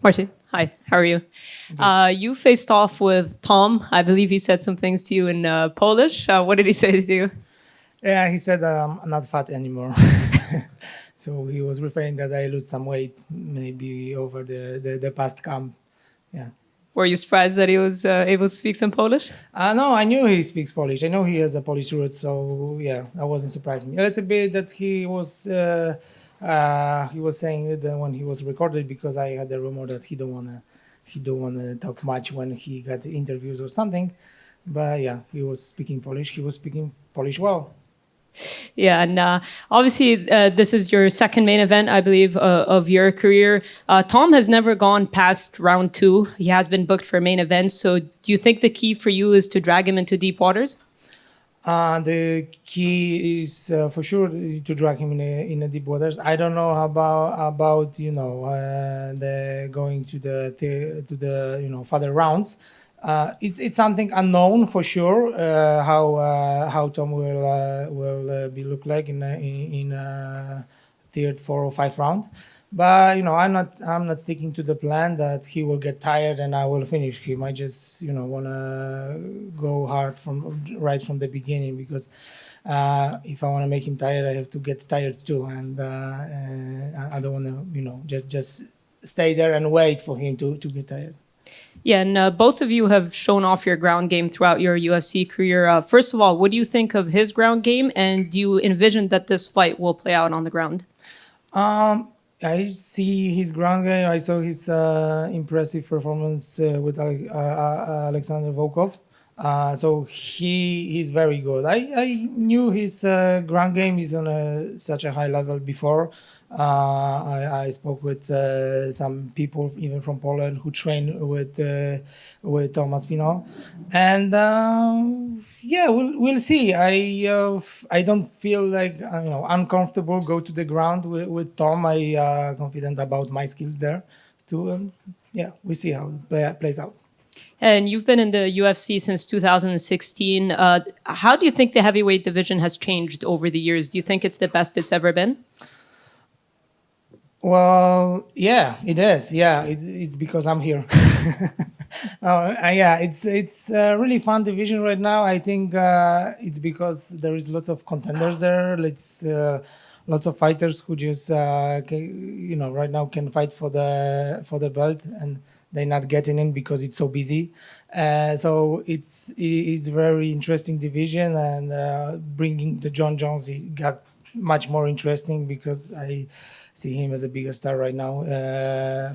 Marcin, hi, how are you? You faced off with Tom. I believe he said some things to you in Polish. What did he say to you? Yeah, he said I'm not fat anymore. So he was referring that I lose some weight maybe over the past camp. Yeah. Were you surprised that he was able to speak some Polish? No, I knew he speaks Polish. I know he has a Polish root, so yeah, that wasn't surprising. A little bit that he was saying it when he was recorded because I had the rumor that he don't wanna talk much when he got interviews or something. But yeah, he was speaking Polish. He was speaking Polish well. Yeah, and obviously this is your second main event, I believe, of your career. Tom has never gone past round two. He has been booked for main events. So do you think the key for you is to drag him into deep waters? The key is for sure to drag him in a deep waters. I don't know about the going to the further rounds. It's something unknown for sure. How Tom will be look like in third, four, or five round. But I'm not sticking to the plan that he will get tired and I will finish. He might just wanna go hard from right from the beginning because if I want to make him tired, I have to get tired too, and I don't want to just stay there and wait for him to get tired. Yeah, and both of you have shown off your ground game throughout your UFC career. First of all, what do you think of his ground game, and do you envision that this fight will play out on the ground? I see his ground game. I saw his impressive performance with Alexander Volkov. So he's very good. I knew his ground game is on such a high level before. I spoke with some people even from Poland who train with Tom Aspinall, and yeah, we'll see. I don't feel like uncomfortable go to the ground with Tom. I confident about my skills there too. Yeah, we see how it plays out. And you've been in the UFC since 2016. How do you think the heavyweight division has changed over the years? Do you think it's the best it's ever been? Well, yeah, it is. Yeah, it's because I'm here. Yeah, it's a really fun division right now. I think it's because there is lots of contenders there. It's lots of fighters who just right now can fight for the belt and they're not getting in because it's so busy. So it's very interesting division and bringing the John Jones it got much more interesting because I see him as a bigger star right now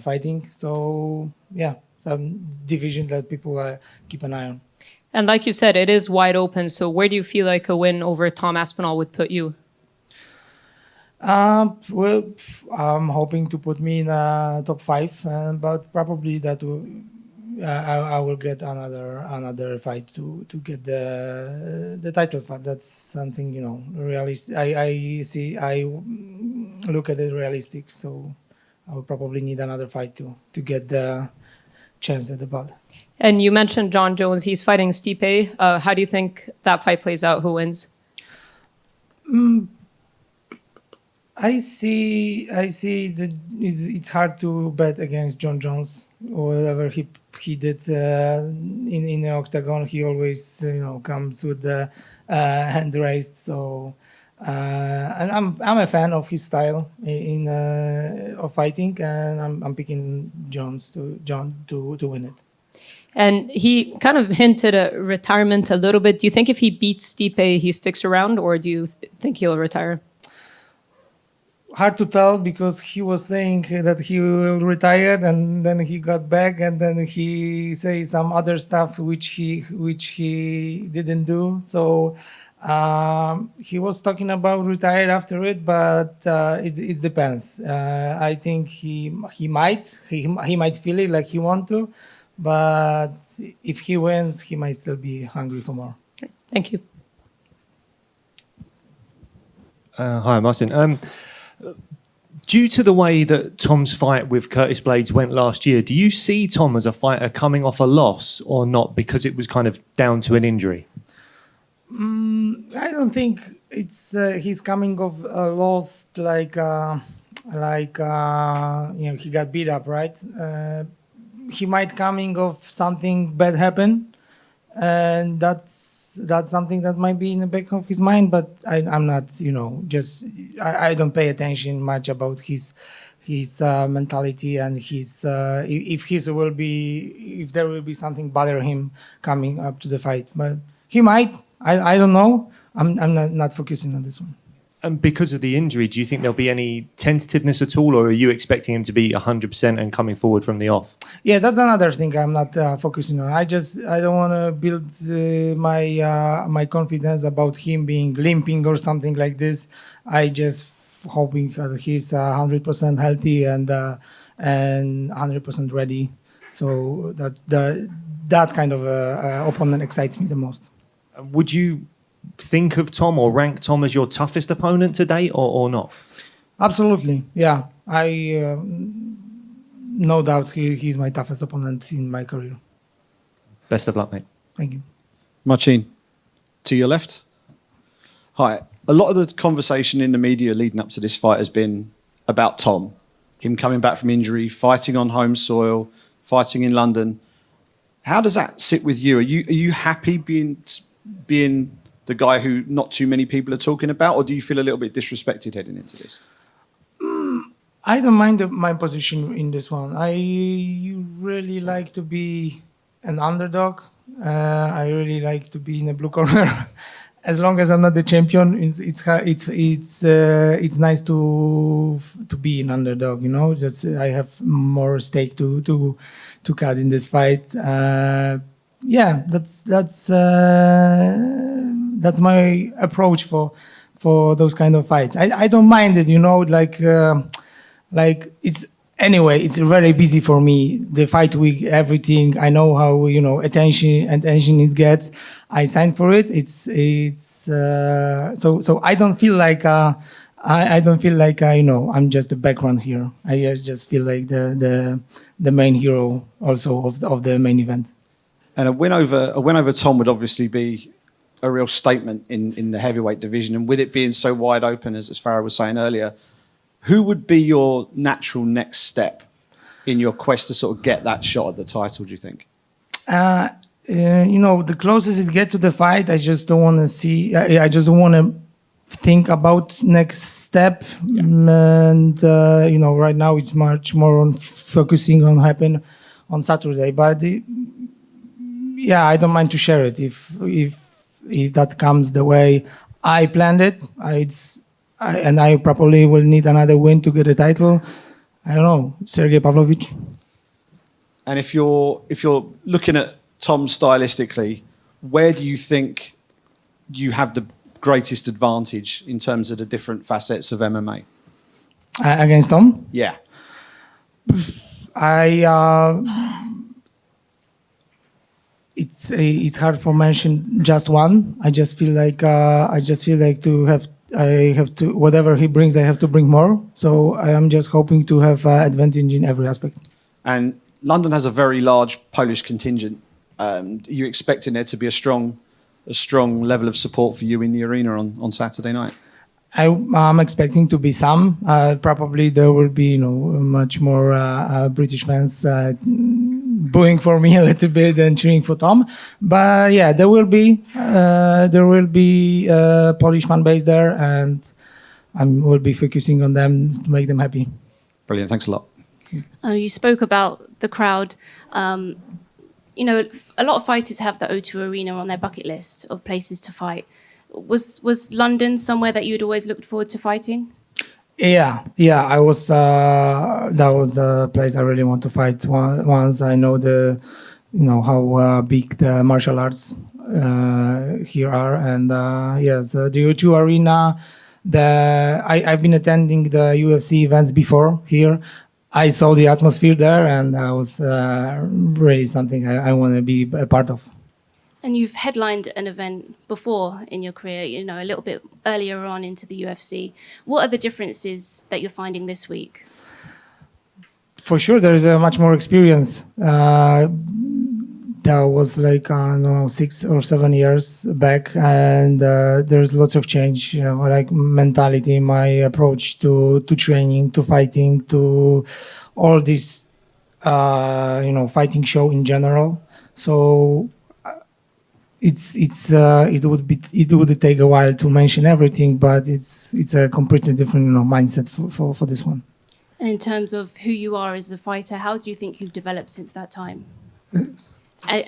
fighting. So yeah, some division that people keep an eye on. And like you said, it is wide open. So where do you feel like a win over Tom Aspinall would put you? Well, I'm hoping to put me in top five, but probably that will, I will get another fight to get the title fight. That's something realistic. I look at it realistic, so I will probably need another fight to get the chance at the belt. And you mentioned John Jones. He's fighting Stipe. How do you think that fight plays out? Who wins? I see that it's hard to bet against John Jones. Whatever he did in the octagon, he always comes with the hand raised. So and I'm a fan of his style in of fighting, and I'm picking John to win it. And he kind of hinted at retirement a little bit. Do you think if he beats Stipe, he sticks around, or do you think he'll retire? Hard to tell because he was saying that he will retire and then he got back and then he say some other stuff which he didn't do. So he was talking about retire after it, but it depends. I think he might feel it like he want to, but if he wins, he might still be hungry for more. Thank you. Hi, Marcin. Due to the way that Tom's fight with Curtis Blades went last year, do you see Tom as a fighter coming off a loss or not because it was kind of down to an injury? I don't think it's he's coming off a loss like like he got beat up, right? He might coming of something bad happen, and that's something that might be in the back of his mind. But I'm not, just I don't pay attention much about his mentality and his if there will be something bother him coming up to the fight. But he might. I don't know. I'm not focusing on this one. And because of the injury, do you think there'll be any tentativeness at all, or are you expecting him to be 100% and coming forward from the off? Yeah, that's another thing I'm not focusing on. I don't want to build my confidence about him being limping or something like this. I just hoping that he's 100% healthy and 100% ready. So that kind of opponent excites me the most. Would you think of Tom or rank Tom as your toughest opponent to date, or not? Absolutely, yeah. I no doubts he's my toughest opponent in my career. Best of luck, mate. Thank you. Marcin, to your left. Hi. A lot of the conversation in the media leading up to this fight has been about Tom, him coming back from injury, fighting on home soil, fighting in London. How does that sit with you? Are you happy being the guy who not too many people are talking about, or do you feel a little bit disrespected heading into this? I don't mind my position in this one. I really like to be an underdog. I really like to be in the blue corner. As long as I'm not the champion, it's nice to be an underdog. Just I have more stake to cut in this fight. Yeah, that's my approach for those kind of fights. I don't mind it. Like it's it's very busy for me. The fight week, everything. I know how attention it gets. I signed for it. So I don't feel like I don't feel like I'm just the background here. I just feel like the main hero also of the main event. And a win over Tom would obviously be a real statement in the heavyweight division. And with it being so wide open, as Farah was saying earlier, who would be your natural next step in your quest to sort of get that shot at the title, do you think? The closest it gets to the fight, I just don't want to see. I just don't want to think about next step. Yeah. And right now it's much more on focusing on happen on Saturday. But I don't mind to share it if that comes the way I planned it. And I probably will need another win to get a title. I don't know, Sergey Pavlovich. And if you're looking at Tom stylistically, where do you think you have the greatest advantage in terms of the different facets of MMA? Against Tom? Yeah. It's hard for mention just one. I just feel like I have to whatever he brings, I have to bring more. So I am just hoping to have advantage in every aspect. And London has a very large Polish contingent. Are you expecting there to be a strong level of support for you in the arena on Saturday night? I'm expecting to be some. Probably there will be much more British fans booing for me a little bit and cheering for Tom. But yeah, there will be Polish fan base there, and I will be focusing on them to make them happy. Brilliant. Thanks a lot. You spoke about the crowd. A lot of fighters have the O2 Arena on their bucket list of places to fight. Was London somewhere that you'd always looked forward to fighting? Yeah. I was. That was a place I really want to fight. Once I know how big the martial arts here are, and yes, the O2 Arena. I've been attending the UFC events before here. I saw the atmosphere there, and that was really something I want to be a part of. And you've headlined an event before in your career, a little bit earlier on into the UFC. What are the differences that you're finding this week? For sure, there is a much more experience. that was like I don't know 6 or 7 years back, and there's lots of change, like mentality, my approach to training, to fighting, to all this fighting show in general. So it would take a while to mention everything, but it's a completely different mindset for this one. And in terms of who you are as a fighter, how do you think you've developed since that time?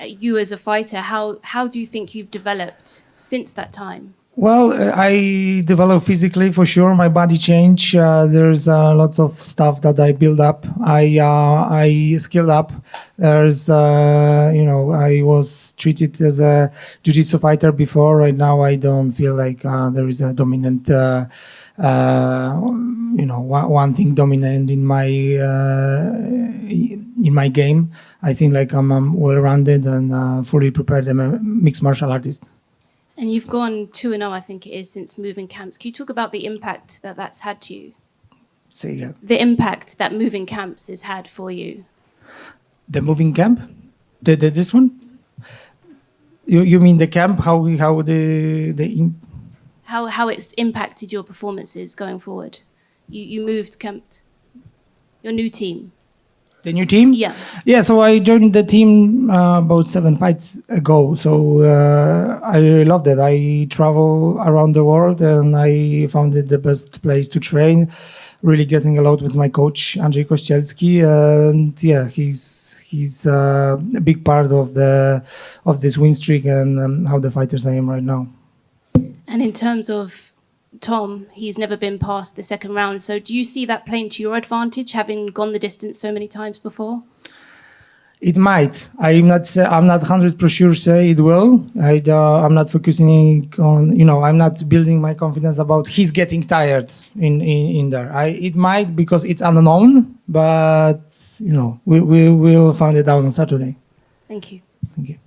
You as a fighter, how do you think you've developed since that time? Well, I developed physically for sure. My body changed. There's lots of stuff that I build up. I skilled up. There's I was treated as a jiu-jitsu fighter before. Right now, I don't feel like there is a dominant. One thing dominant in my game. I think like I'm well-rounded and fully prepared. I'm a mixed martial artist. And you've gone 2-0, I think it is, since moving camps. Can you talk about the impact that that's had to you? Say again. The impact that moving camps has had for you. The moving camp? This one? You mean the camp? How it's impacted your performances going forward? You moved camp, your new team. The new team? Yeah. Yeah, so I joined the team about 7 fights ago. So I really loved it. I travel around the world and I found it the best place to train. Really getting a lot with my coach, Andrzej Kościelski. And yeah, he's a big part of this win streak and how the fighters I am right now. And in terms of Tom, he's never been past the second round. So do you see that playing to your advantage, having gone the distance so many times before? It might. I'm not 100% sure say it will. I'm not focusing on, I'm not building my confidence about he's getting tired in there. It might because it's unknown, but we will find it out on Saturday. Thank you. Thank you.